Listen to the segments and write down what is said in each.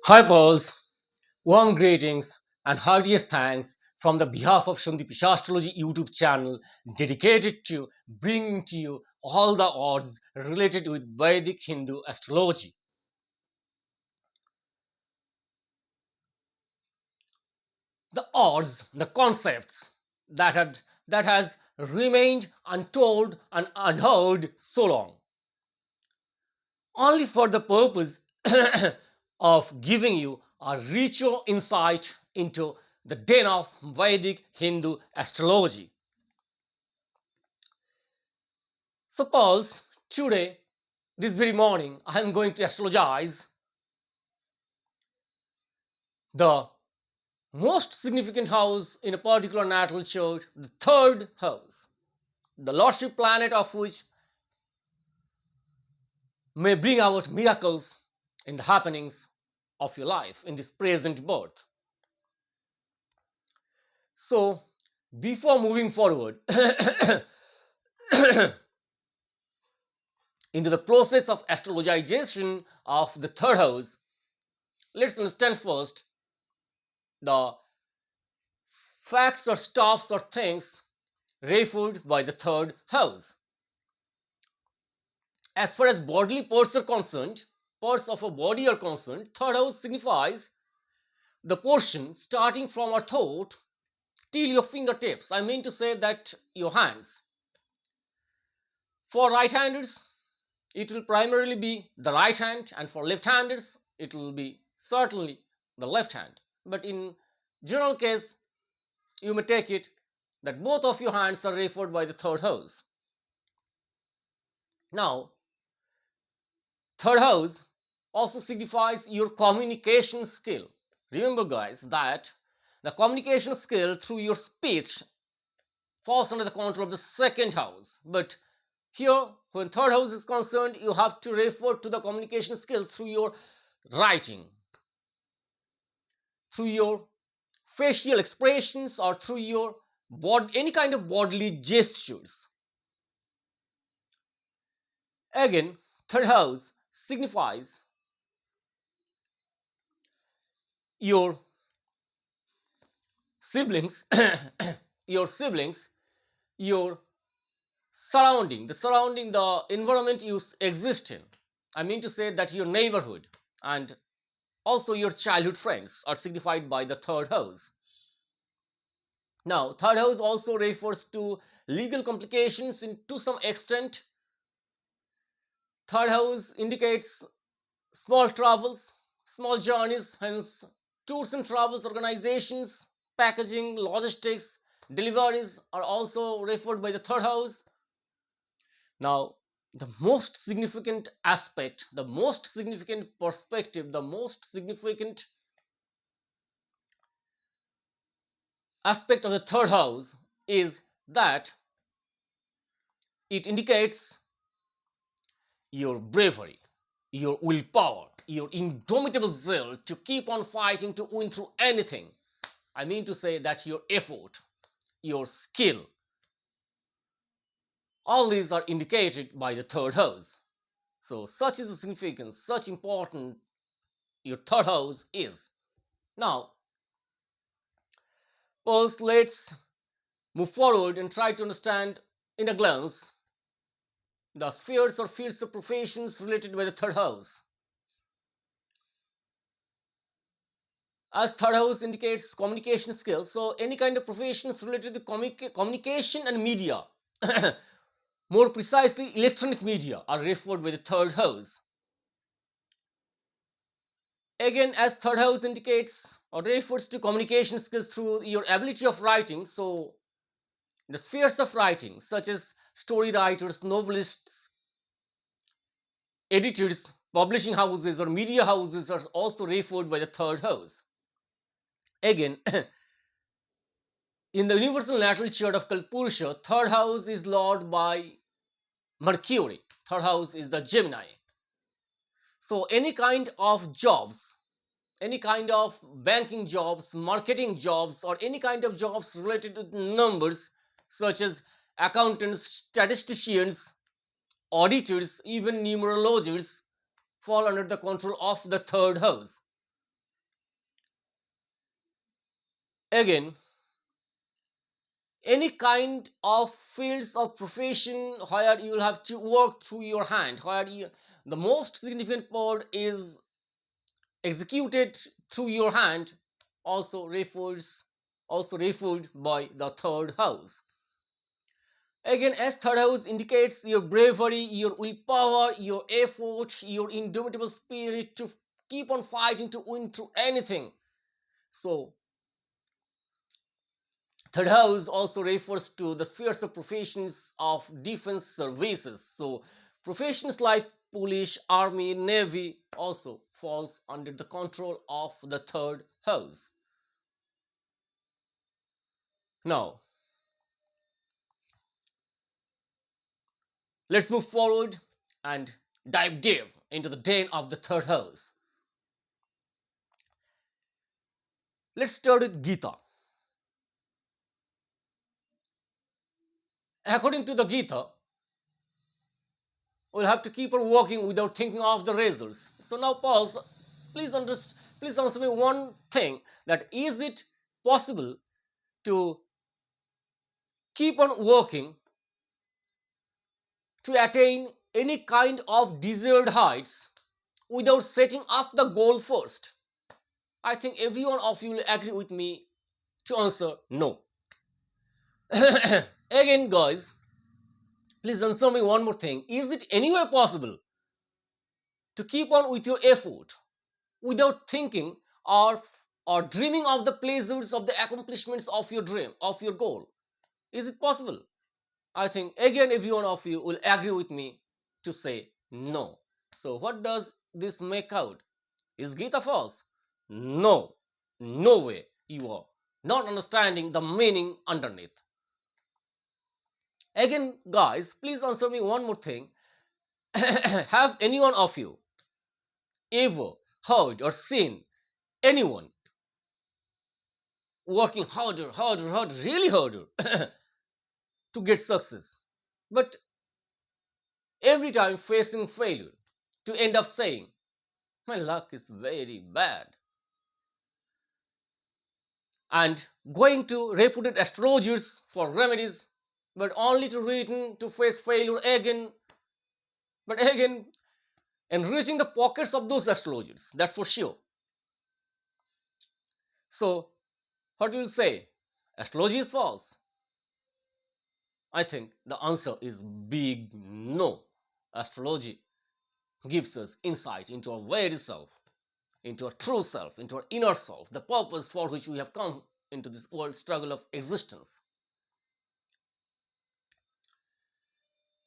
Hi, Pauls. Warm greetings and heartiest thanks from the behalf of Shanti Astrology YouTube channel dedicated to bringing to you all the odds related with Vedic Hindu astrology. The odds, the concepts that has remained untold and unheard so long, only for the purpose of giving you a richer insight into the den of Vedic Hindu astrology. Suppose today, this very morning, I am going to astrologize the most significant house in a particular natal chart, the third house, the lordship planet of which may bring out miracles in the happenings of your life in this present birth. So, before moving forward into the process of astrologization of the third house, let's understand first the facts or stuffs or things referred by the third house. As far as bodily parts are concerned, parts of a body are concerned, third house signifies the portion starting from our throat till your fingertips. I mean to say that your hands. For right-handers, it will primarily be the right hand, and for left-handers, it will be certainly the left hand. But in general case, you may take it that both of your hands are referred by the third house. Now, third house also signifies your communication skill. Remember, guys, that the communication skill through your speech falls under the control of the second house. But here, when third house is concerned, you have to refer to the communication skills through your writing, through your facial expressions, or through your any kind of bodily gestures. Again, third house signifies your siblings, your siblings, your the environment you exist in. I mean to say that your neighborhood and also your childhood friends are signified by the third house. Now, third house also refers to legal complications to some extent. Third house indicates small travels, small journeys, hence tours and travels organizations, packaging, logistics, deliveries are also referred by the third house. Now, the most significant aspect, the most significant perspective, the most significant aspect of the third house is that it indicates your bravery, your willpower, your indomitable zeal to keep on fighting to win through anything. I mean to say that your effort, your skill, all these are indicated by the third house. So, such is the significance, such important your third house is. Now, first, let's move forward and try to understand in a glance the spheres or fields of professions related by the third house. As third house indicates communication skills, so any kind of professions related to communication and media, more precisely electronic media, are referred by the third house. Again, as third house indicates or refers to communication skills through your ability of writing, so the spheres of writing, such as story writers, novelists, editors, publishing houses, or media houses, are also referred by the third house. Again, in the universal natal chart of Kalpurusha, third house is lord by Mercury. Third house is the Gemini. So, any kind of jobs, any kind of banking jobs, marketing jobs, or any kind of jobs related to numbers, such as accountants, statisticians, auditors, even numerologists, fall under the control of the third house. Again, any kind of fields of profession where you will have to work through your hand, where the most significant part is executed through your hand, also referred by the third house. Again, as third house indicates your bravery, your willpower, your effort, your indomitable spirit to keep on fighting to win through anything. So third house also refers to the spheres of professions of defense services. So professions like police, army, navy also falls under the control of the third house. Now, let's move forward and dive deep into the den of the third house. Let's start with Gita. According to the Gita, we'll have to keep on working without thinking of the results. So now pause. Please answer me one thing, that is it possible to keep on working to attain any kind of desired heights without setting up the goal first? I think every one of you will agree with me to answer no. Again, guys, please answer me one more thing. Is it anywhere possible to keep on with your effort without thinking or dreaming of the pleasures of the accomplishments of your dream, of your goal? Is it possible? I think again every one of you will agree with me to say no. So what does this make out? Is Gita false? No. No way. You are not understanding the meaning underneath. Again, guys, please answer me one more thing. Have any one of you ever heard or seen anyone working harder, really harder to get success, but every time facing failure, to end up saying, my luck is very bad, and going to reputed astrologers for remedies, but only to return to face failure again, but again, enriching the pockets of those astrologers, that's for sure. So, what do you say? Astrology is false? I think the answer is big no. Astrology gives us insight into our very self, into our true self, into our inner self, the purpose for which we have come into this world struggle of existence.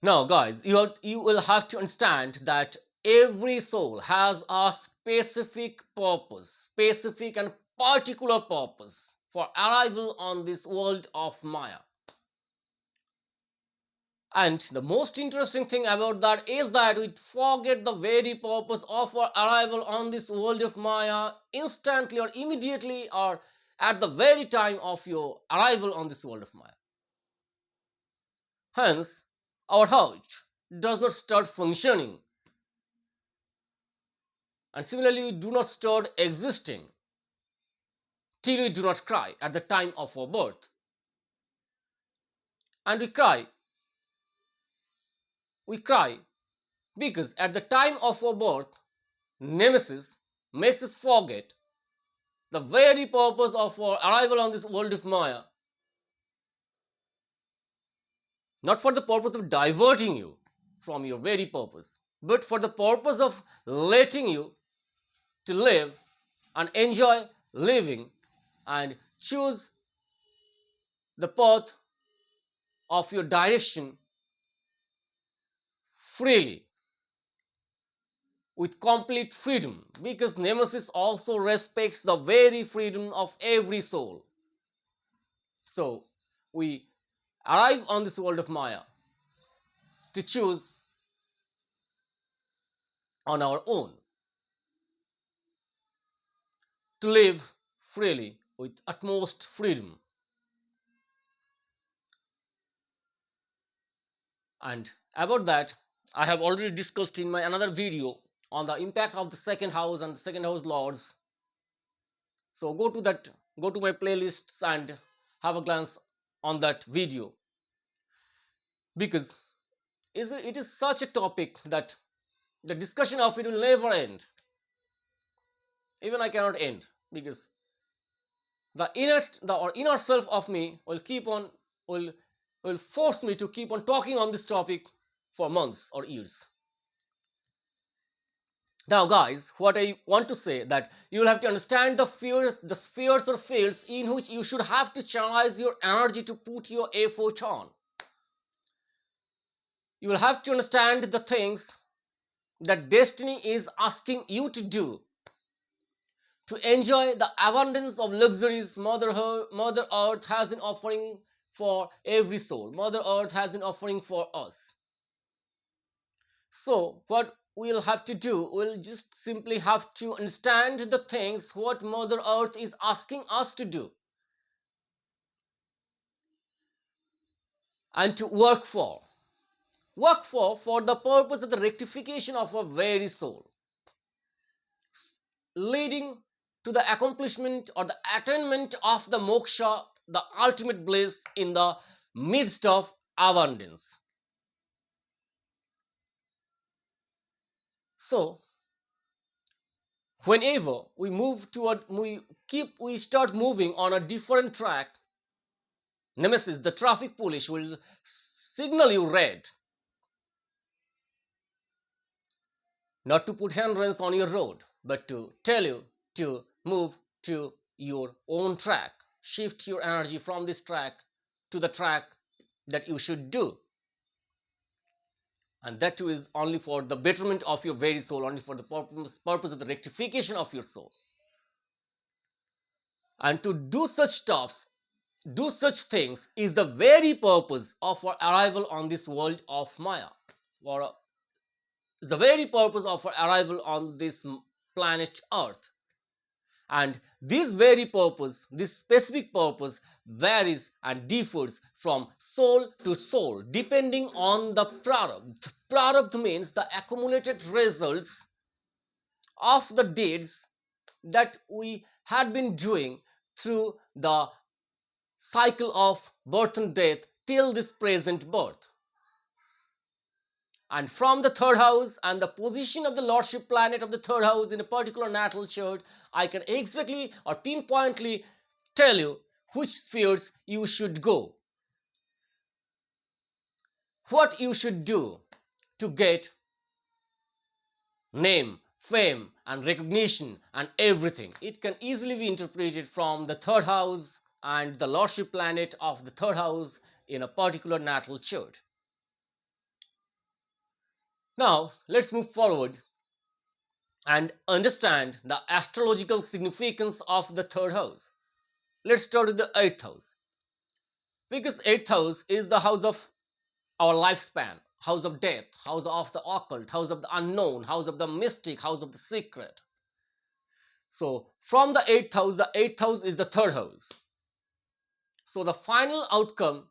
Now, guys, you will have to understand that every soul has a specific and particular purpose for arrival on this world of Maya. And the most interesting thing about that is that we forget the very purpose of our arrival on this world of Maya instantly or immediately or at the very time of your arrival on this world of Maya. Hence, our heart does not start functioning, and similarly, we do not start existing till we do not cry at the time of our birth. And we cry because at the time of our birth, Nemesis makes us forget the very purpose of our arrival on this world of Maya, not for the purpose of diverting you from your very purpose, but for the purpose of letting you to live and enjoy living and choose the path of your direction freely with complete freedom, because Nemesis also respects the very freedom of every soul. So we arrive on this world of Maya to choose on our own, to live freely with utmost freedom. And about that, I have already discussed in my another video on the impact of the second house and the second house lords. So go to that go to my playlists and have a glance on that video, because it is such a topic that the discussion of it will never end. Even I cannot end, because the inner self of me will keep on will will force me to keep on talking on this topic for months or years. Now, guys, what I want to say that you will have to understand the spheres or fields in which you should have to channelize your energy to put your effort on. You will have to understand the things that destiny is asking you to do to enjoy the abundance of luxuries Mother Earth has been offering for every soul. Mother Earth has been offering for us. So, what we'll have to do, we'll just simply have to understand the things what Mother Earth is asking us to do and to work for. Work for the purpose of the rectification of our very soul, leading to the accomplishment or the attainment of the moksha, the ultimate bliss in the midst of abundance. So, whenever we start moving on a different track, Nemesis, the traffic police, will signal you red, not to put hindrance on your road, but to tell you to move to your own track. Shift your energy from this track to the track that you should do. And that too is only for the betterment of your very soul, only for the purpose of the rectification of your soul. And to do such stuffs, do such things is the very purpose of our arrival on this world of Maya. For the very purpose of our arrival on this planet Earth. And this very purpose, this specific purpose, varies and differs from soul to soul depending on the prarabdha. Prarabdha means the accumulated results of the deeds that we had been doing through the cycle of birth and death till this present birth. And from the third house and the position of the lordship planet of the third house in a particular natal chart, I can exactly or pinpointly tell you which spheres you should go, what you should do to get name, fame, and recognition and everything. It can easily be interpreted from the third house and the lordship planet of the third house in a particular natal chart. Now, let's move forward and understand the astrological significance of the third house. Let's start with the eighth house. Because eighth house is the house of our lifespan, house of death, house of the occult, house of the unknown, house of the mystic, house of the secret. So from the eighth house is the third house. So the final outcome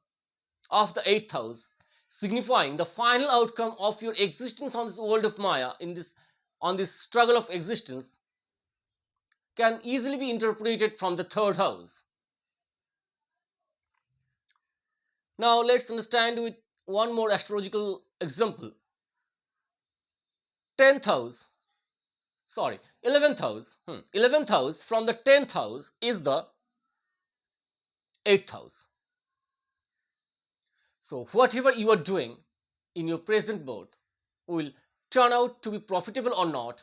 of the eighth house, signifying the final outcome of your existence on this world of Maya, on this struggle of existence, can easily be interpreted from the third house. Now let's understand with one more astrological example. 10th house, sorry, 11th house. 11th house from the 10th house is the 8th house. So whatever you are doing in your present birth will turn out to be profitable or not,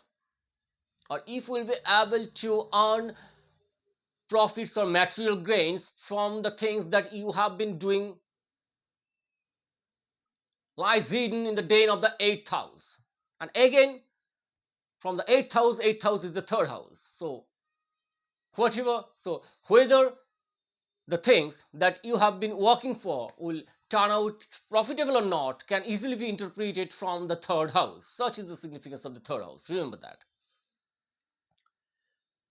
or if you will be able to earn profits or material gains from the things that you have been doing, lies hidden in the den of the 8th house. And again, from the 8th house is the third house. So whether the things that you have been working for will turn out profitable or not can easily be interpreted from the third house. Such is the significance of the third house. Remember that.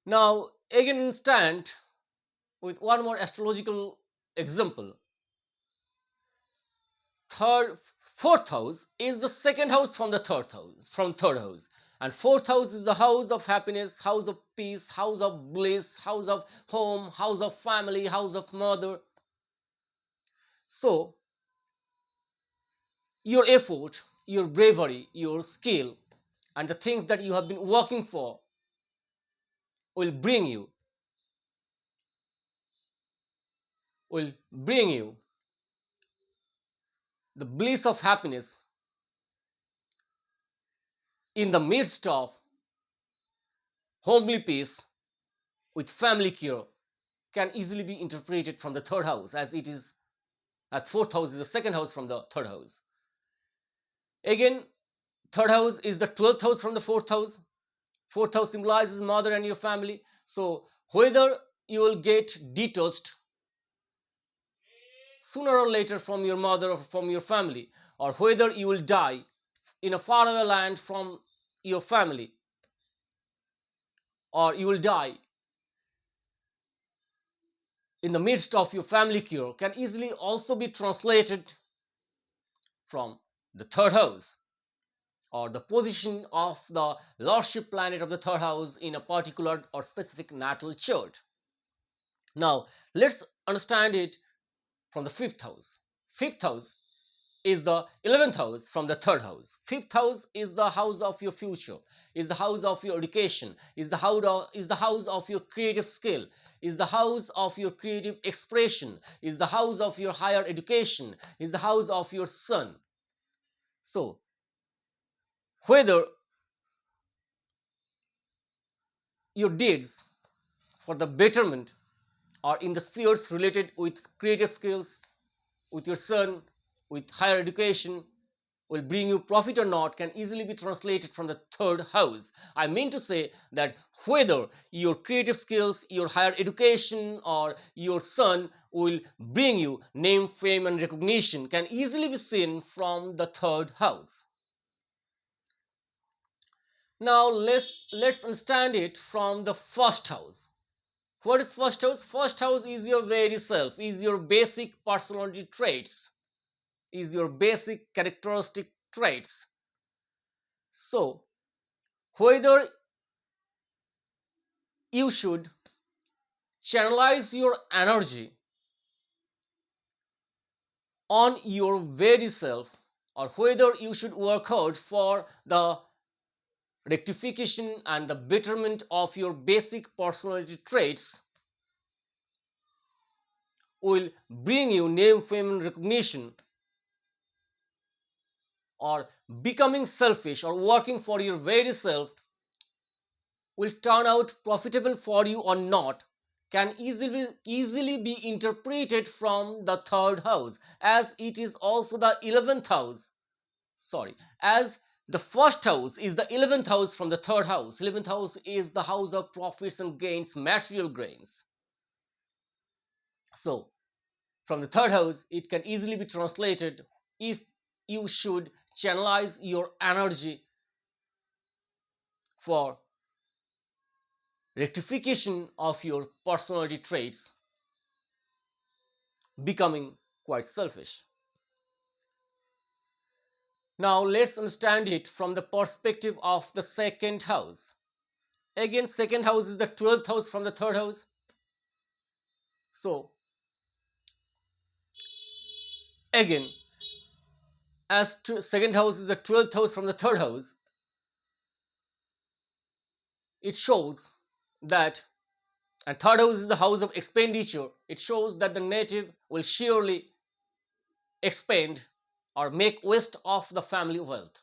Now, again, stand with one more astrological example. Fourth house is the second house from the third house, And fourth house is the house of happiness, house of peace, house of bliss, house of home, house of family, house of mother. So your effort, your bravery, your skill, and the things that you have been working for will bring you the bliss of happiness in the midst of homely peace with family care, can easily be interpreted from the third house, as fourth house is the second house from the third house. Again, third house is the 12th house from the fourth house. Fourth house symbolizes mother and your family. So whether you will get detached sooner or later from your mother or from your family, or whether you will die in a faraway land from your family, or you will die in the midst of your family care, can easily also be translated from the third house, or the position of the lordship planet of the third house in a particular or specific natal chart. Now let's understand it from the fifth house. Fifth house is the 11th house from the third house. Fifth house is the house of your future, is the house of your education, is the house of your creative skill, is the house of your creative expression, is the house of your higher education, is the house of your son. So whether your deeds for the betterment are in the spheres related with creative skills, with your son, with higher education, will bring you profit or not, can easily be translated from the third house. I mean to say that whether your creative skills, your higher education, or your son will bring you name, fame, and recognition, can easily be seen from the third house. Now let's understand it from the first house. What is first house? First house is your very self, is your basic personality traits, is your basic characteristic traits. So whether you should channelize your energy on your very self, or whether you should work hard for the rectification and the betterment of your basic personality traits, will bring you name, fame, and recognition, or becoming selfish or working for your very self will turn out profitable for you or not, can easily be interpreted from the third house, as it is also the 11th house. Sorry, as the first house is the 11th house from the third house. 11th house is the house of profits and gains, material gains. So from the third house it can easily be translated, if you should channelize your energy for rectification of your personality traits, becoming quite selfish. Now let's understand it from the perspective of the second house. Again, second house is the 12th house from the third house. So again, as second house is the 12th house from the third house, it shows that, and third house is the house of expenditure, it shows that the native will surely expend or make waste of the family wealth.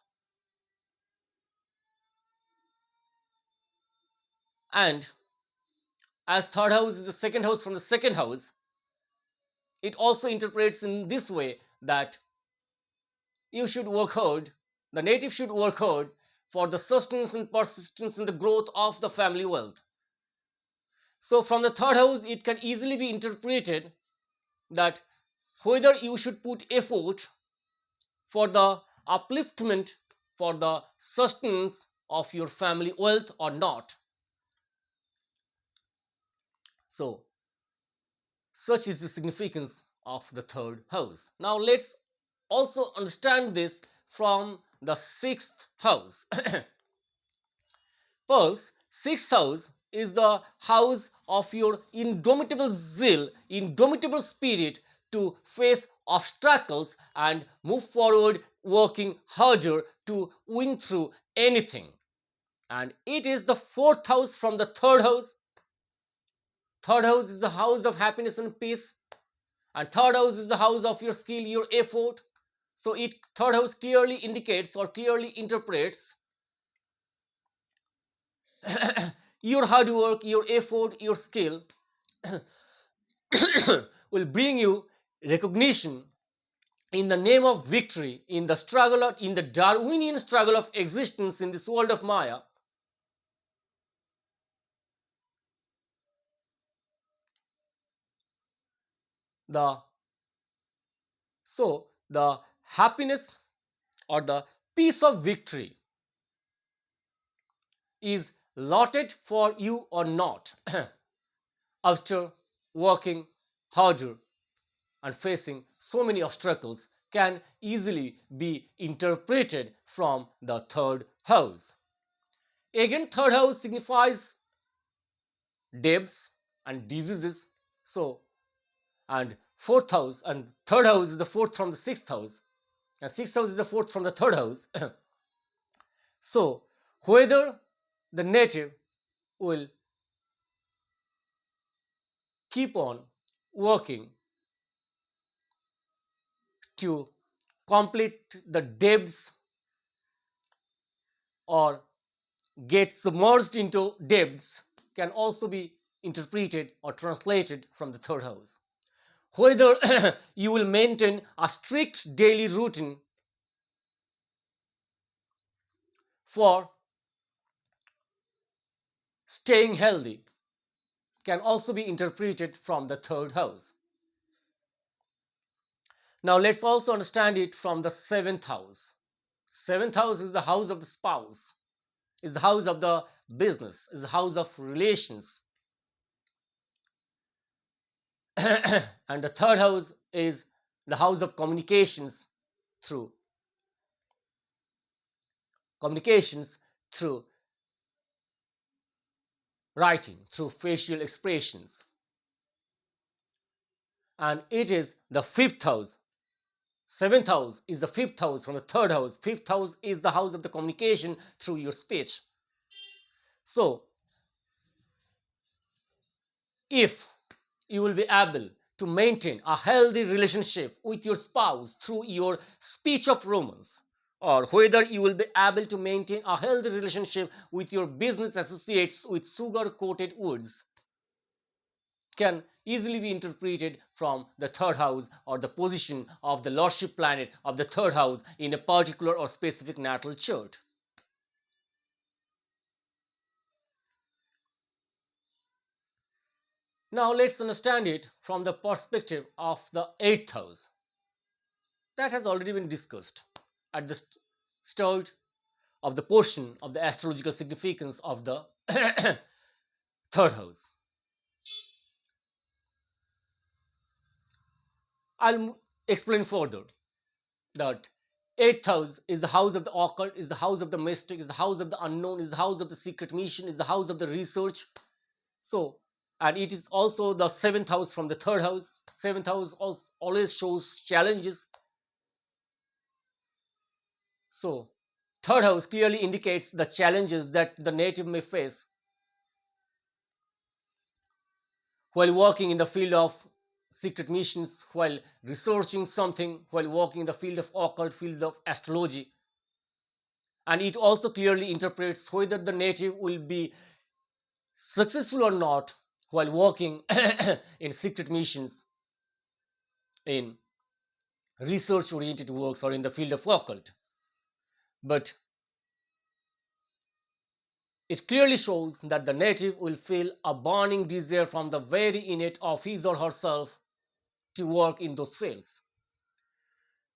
And as third house is the second house from the second house, it also interprets in this way that you should work hard, the native should work hard for the sustenance and persistence and the growth of the family wealth. So from the third house it can easily be interpreted that whether you should put effort for the upliftment, for the sustenance of your family wealth or not. So such is the significance of the third house. Now let's also understand this from the sixth house. Pulse, sixth house is the house of your indomitable zeal, indomitable spirit to face obstacles and move forward, working harder to win through anything. And it is the fourth house from the third house. Third house is the house of happiness and peace, and third house is the house of your skill, your effort. So it third house clearly indicates or clearly interprets your hard work, your effort, your skill will bring you recognition in the name of victory in the struggle, in the Darwinian struggle of existence in this world of Maya. The the happiness or the peace of victory is allotted for you or not after working harder and facing so many obstacles can easily be interpreted from the third house. Again, third house signifies debts and diseases. So, and fourth house and third house is the fourth from the sixth house, and sixth house is the fourth from the third house. So, whether the native will keep on working to complete the debts or get submerged into depths can also be interpreted or translated from the third house. Whether you will maintain a strict daily routine for staying healthy can also be interpreted from the third house. Now let's also understand it from the seventh house. Seventh house is the house of the spouse, is the house of the business, is the house of relations. And the third house is the house of through communications through writing, through facial expressions. And it is the fifth house. Seventh house is the fifth house from the third house. Fifth house is the house of the communication through your speech. So, if you will be able to maintain a healthy relationship with your spouse through your speech of romance, or whether you will be able to maintain a healthy relationship with your business associates with sugar coated words, can easily be interpreted from the third house or the position of the lordship planet of the third house in a particular or specific natal chart. Now let's understand it from the perspective of the eighth house. That has already been discussed at the start of the portion of the astrological significance of the third house. I'll explain further that eighth house is the house of the occult, is the house of the mystic, is the house of the unknown, is the house of the secret mission, is the house of the research. So, and it is also the seventh house from the third house. Seventh house also always shows challenges. So, third house clearly indicates the challenges that the native may face while working in the field of secret missions, while researching something, while working in the field of occult, field of astrology. And it also clearly interprets whether the native will be successful or not while working in secret missions, in research oriented works, or in the field of occult. But it clearly shows that the native will feel a burning desire from the very innate of his or herself to work in those fields.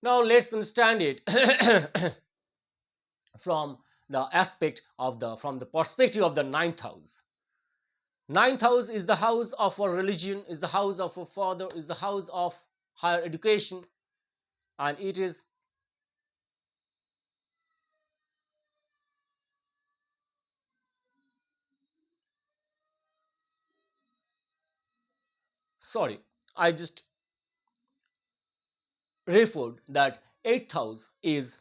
Now let's understand it from the aspect of the from the perspective of the ninth house. Ninth house is the house of our religion, is the house of our father, is the house of higher education, and it is sorry, I just referred that 8th house is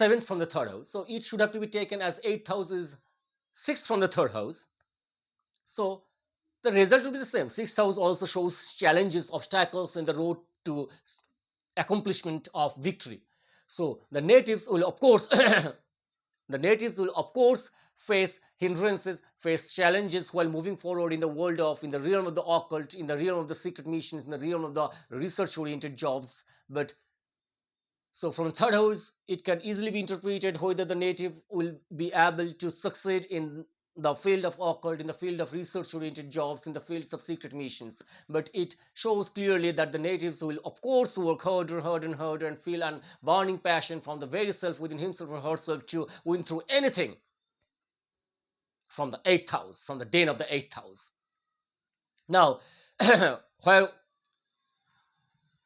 7th from the third house, so it should have to be taken as 8th house is 6th from the third house. So the result will be the same. Sixth house also shows challenges, obstacles in the road to accomplishment of victory. So the natives will, of course, the natives will, of course, face hindrances, face challenges while moving forward in the world of, in the realm of the occult, in the realm of the secret missions, in the realm of the research-oriented jobs. But so from third house, it can easily be interpreted whether the native will be able to succeed in the field of occult, in the field of research-oriented jobs, in the fields of secret missions. But it shows clearly that the natives will, of course, work harder, harder, and harder, and feel an burning passion from the very self within himself or herself to win through anything from the eighth house, from the den of the eighth house. Now, where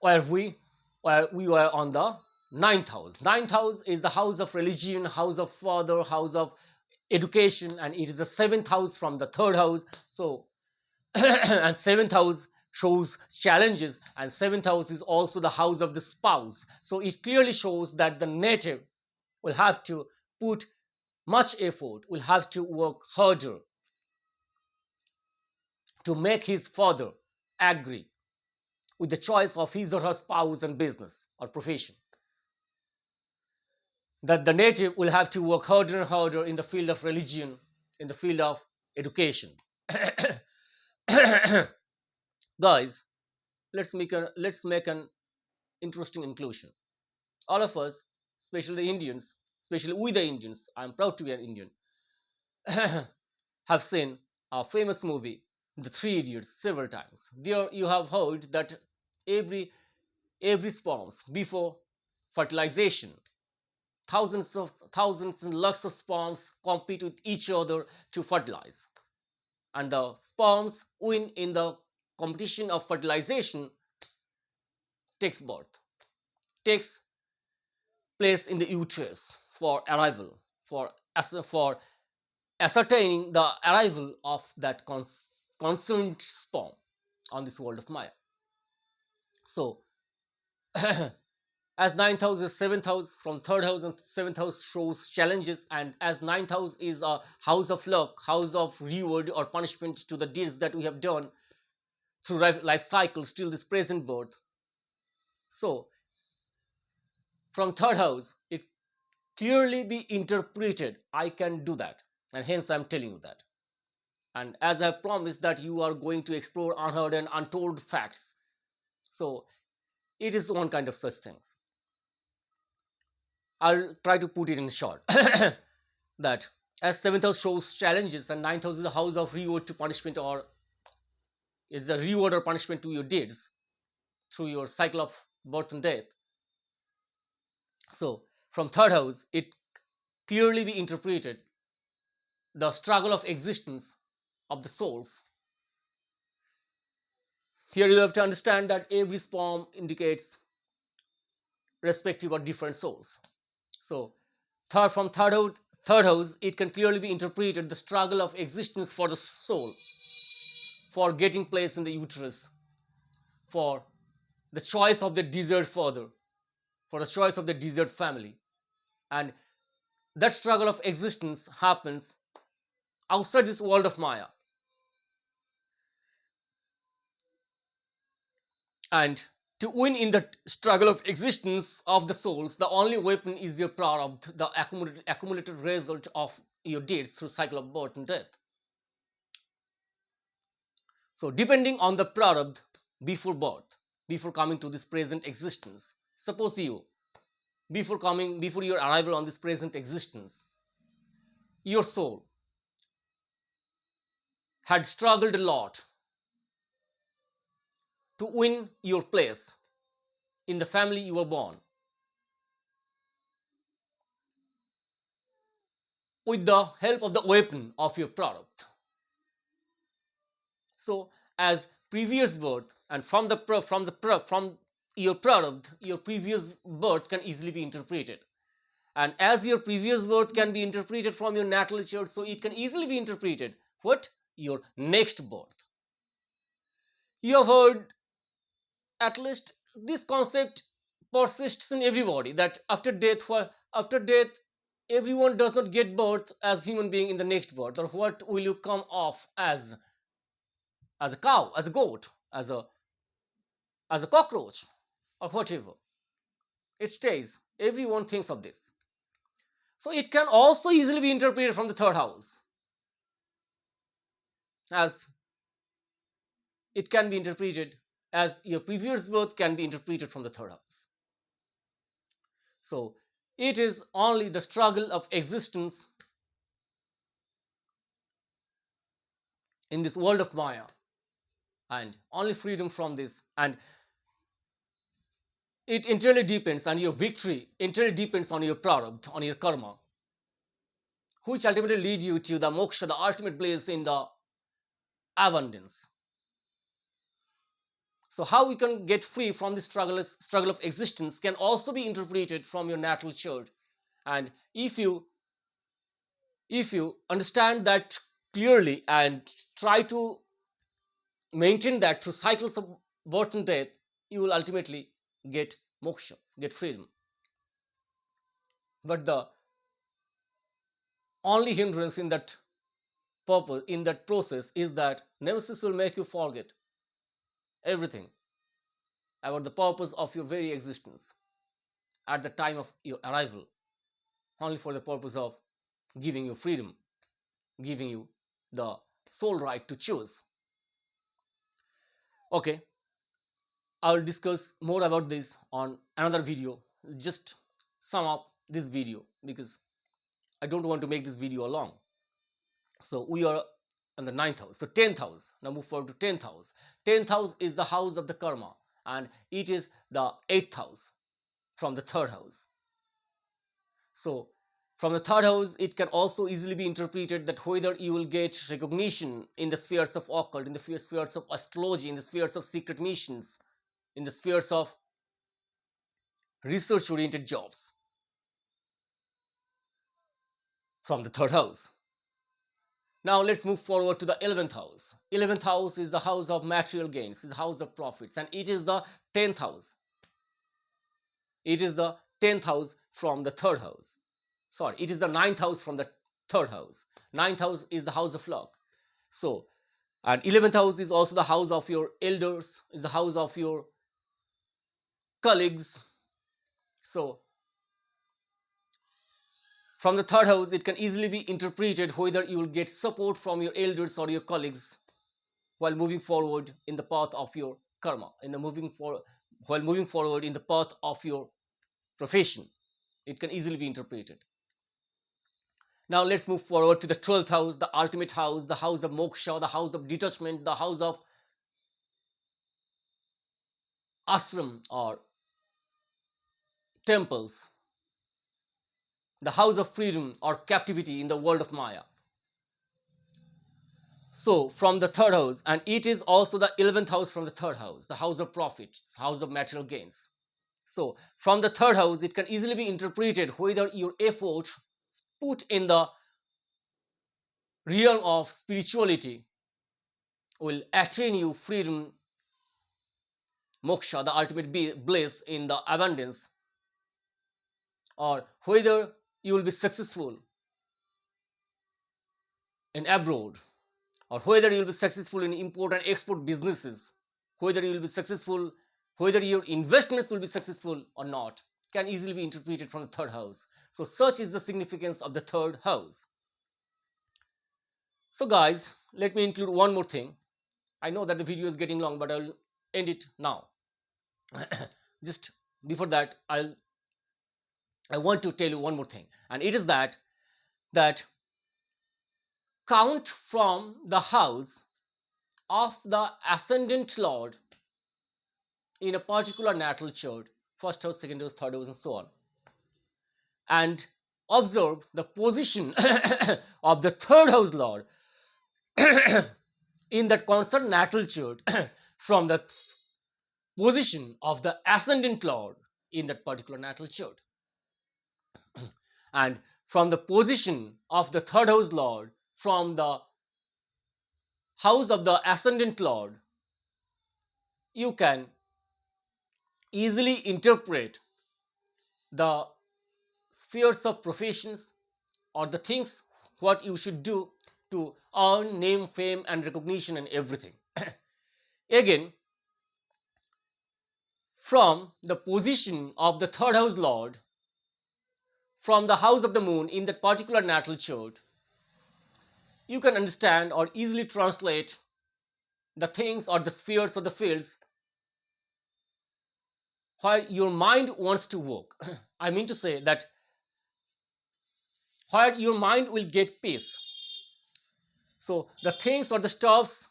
where we where we were on the ninth house. Ninth house is the house of religion, house of father, house of education, and it is the seventh house from the third house. So and seventh house shows challenges, and seventh house is also the house of the spouse. So it clearly shows that the native will have to put much effort, will have to work harder to make his father agree with the choice of his or her spouse and business or profession. That the native will have to work harder and harder in the field of religion, in the field of education. Guys, let's make an interesting inclusion. All of us, especially the Indians, especially we the Indians, I'm proud to be an Indian, have seen a famous movie, The Three Idiots, several times. There you have heard that every every sperms before fertilization, thousands and lakhs of sperms compete with each other to fertilize, and the sperms win in the competition of fertilization takes birth, takes place in the uterus for arrival, for ascertaining the arrival of that concerned sperm on this world of Maya. So as ninth house is seventh house from third house, and seventh house shows challenges, and as ninth house is a house of luck, house of reward or punishment to the deeds that we have done through life cycles till this present birth. So from third house it clearly be interpreted, I can do that, and hence I'm telling you that. And as I promised that you are going to explore unheard and untold facts, so it is one kind of such things. I'll try to put it in short. That as seventh house shows challenges and ninth house is the house of reward to punishment, or is the reward or punishment to your deeds through your cycle of birth and death. So from third house it clearly be interpreted the struggle of existence of the souls. Here you have to understand that every sperm indicates respective or different souls. So third house it can clearly be interpreted the struggle of existence for the soul, for getting place in the uterus, for the choice of the desired father, for the choice of the desired family. And that struggle of existence happens outside this world of Maya. And to win in the struggle of existence of the souls, the only weapon is your prarabdha, the accumulated result of your deeds through cycle of birth and death. So depending on the prarabdha before birth, before coming to this present existence, suppose you, before your arrival on this present existence, your soul had struggled a lot to win your place in the family you were born, with the help of the weapon of your product. So as previous birth, and from your product, your previous birth can easily be interpreted. And as your previous birth can be interpreted from your natal chart, so it can easily be interpreted what your next birth. You have heard, at least this concept persists in everybody, that after death everyone does not get birth as human being in the next birth. Or what will you come off as a cow, as a goat, as a cockroach, or whatever. It stays. Everyone thinks of this. So it can also easily be interpreted from the third house, as it can be interpreted as your previous birth can be interpreted from the third house. So it is only the struggle of existence in this world of Maya, and only freedom from this. And it entirely depends, and your victory entirely depends on your prarabdha, on your karma, which ultimately lead you to the moksha, the ultimate bliss in the abundance. So how we can get free from this struggle of existence can also be interpreted from your natal chart. And if you understand that clearly and try to maintain that through cycles of birth and death, you will ultimately get moksha, get freedom. But the only hindrance in that purpose, in that process, is that nemesis will make you forget everything about the purpose of your very existence at the time of your arrival, only for the purpose of giving you freedom, giving you the sole right to choose. Okay, I'll discuss more about this on another video. Just sum up this video because I don't want to make this video long. So we are on the ninth house. So 10th house. Now move forward to 10th house. 10th house is the house of the karma, and it is the 8th house from the third house. So from the third house, it can also easily be interpreted that whether you will get recognition in the spheres of occult, in the spheres of astrology, in the spheres of secret missions, in the spheres of research oriented jobs from the third house. Now let's move forward to the 11th house. 11th house is the house of material gains, is the house of profits, and it is the 10th house. It is the 10th house from the third house. Sorry, it is the ninth house from the third house. Ninth house is the house of luck. So, and 11th house is also the house of your elders, is the house of your colleagues. So, from the third house, it can easily be interpreted whether you will get support from your elders or your colleagues while moving forward in the path of your karma, while moving forward in the path of your profession. It can easily be interpreted. Now let's move forward to the 12th house, the ultimate house, the house of moksha, the house of detachment, the house of ashram or temples, the house of freedom or captivity in the world of Maya. So, from the third house, and it is also the 11th house from the third house, the house of profits, house of material gains. So, from the third house, it can easily be interpreted whether your effort put in the realm of spirituality will attain you freedom, moksha, the ultimate bliss in the abundance, or whether you will be successful in abroad, or whether you will be successful in import and export businesses, whether you will be successful, whether your investments will be successful or not, can easily be interpreted from the third house. So, such is the significance of the third house. So, guys, let me include one more thing. I know that the video is getting long, but I'll end it now. Just before that, I want to tell you one more thing, and it is that count from the house of the ascendant lord in a particular natal chart, first house, second house, third house, and so on, and observe the position of the third house lord in that concerned natal chart from the position of the ascendant lord in that particular natal chart, and from the position of the third house lord from the house of the ascendant lord you can easily interpret the spheres of professions or the things what you should do to earn name, fame, and recognition and everything. Again, from the position of the third house lord, from the house of the moon in that particular natal chart, you can understand or easily translate the things or the spheres or the fields where your mind wants to work. I mean to say that where your mind will get peace. So the things or the stuffs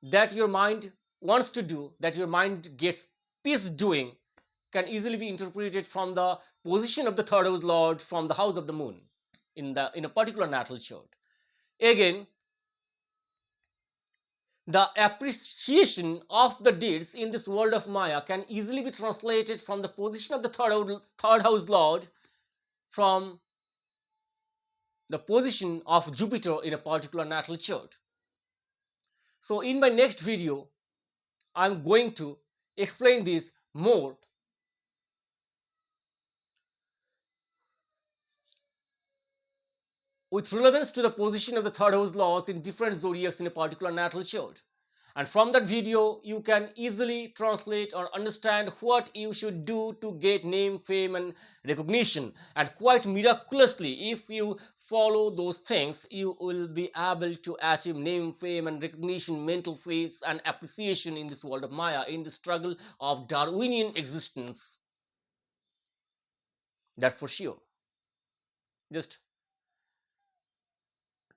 that your mind wants to do, that your mind gets peace doing, can easily be interpreted from the position of the third house lord from the house of the moon in a particular natal chart. Again, the appreciation of the deeds in this world of Maya can easily be translated from the position of the third house lord from the position of Jupiter in a particular natal chart. So, in my next video, I'm going to explain this more with relevance to the position of the third house laws in different zodiacs in a particular natal chart. And from that video, you can easily translate or understand what you should do to get name, fame, and recognition. And quite miraculously, if you follow those things, you will be able to achieve name, fame, and recognition, mental peace, and appreciation in this world of Maya, in the struggle of Darwinian existence. That's for sure. Just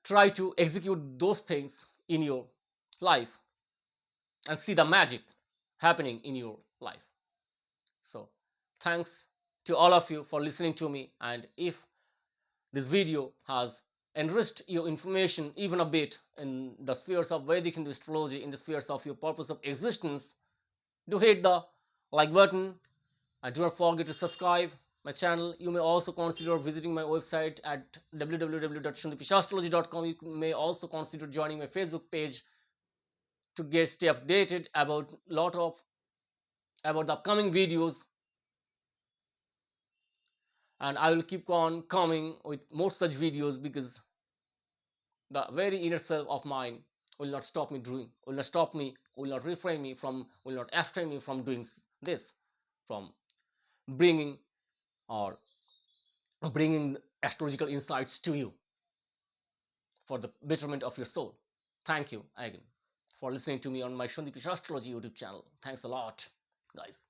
try to execute those things in your life and see the magic happening in your life. So, thanks to all of you for listening to me. And if this video has enriched your information even a bit in the spheres of Vedic Hindu astrology, in the spheres of your purpose of existence, do hit the like button and do not forget to subscribe my channel. You may also consider visiting my website at www.shandipishastrology.com. You may also consider joining my Facebook page to stay updated about the upcoming videos, and I will keep on coming with more such videos because the very inner self of mine will not stop me doing, will not stop me, will not refrain me from, will not abstain me from doing this, from bringing or bringing astrological insights to you for the betterment of your soul. Thank you again for listening to me on my Shandipish Astrology YouTube channel. Thanks a lot, guys.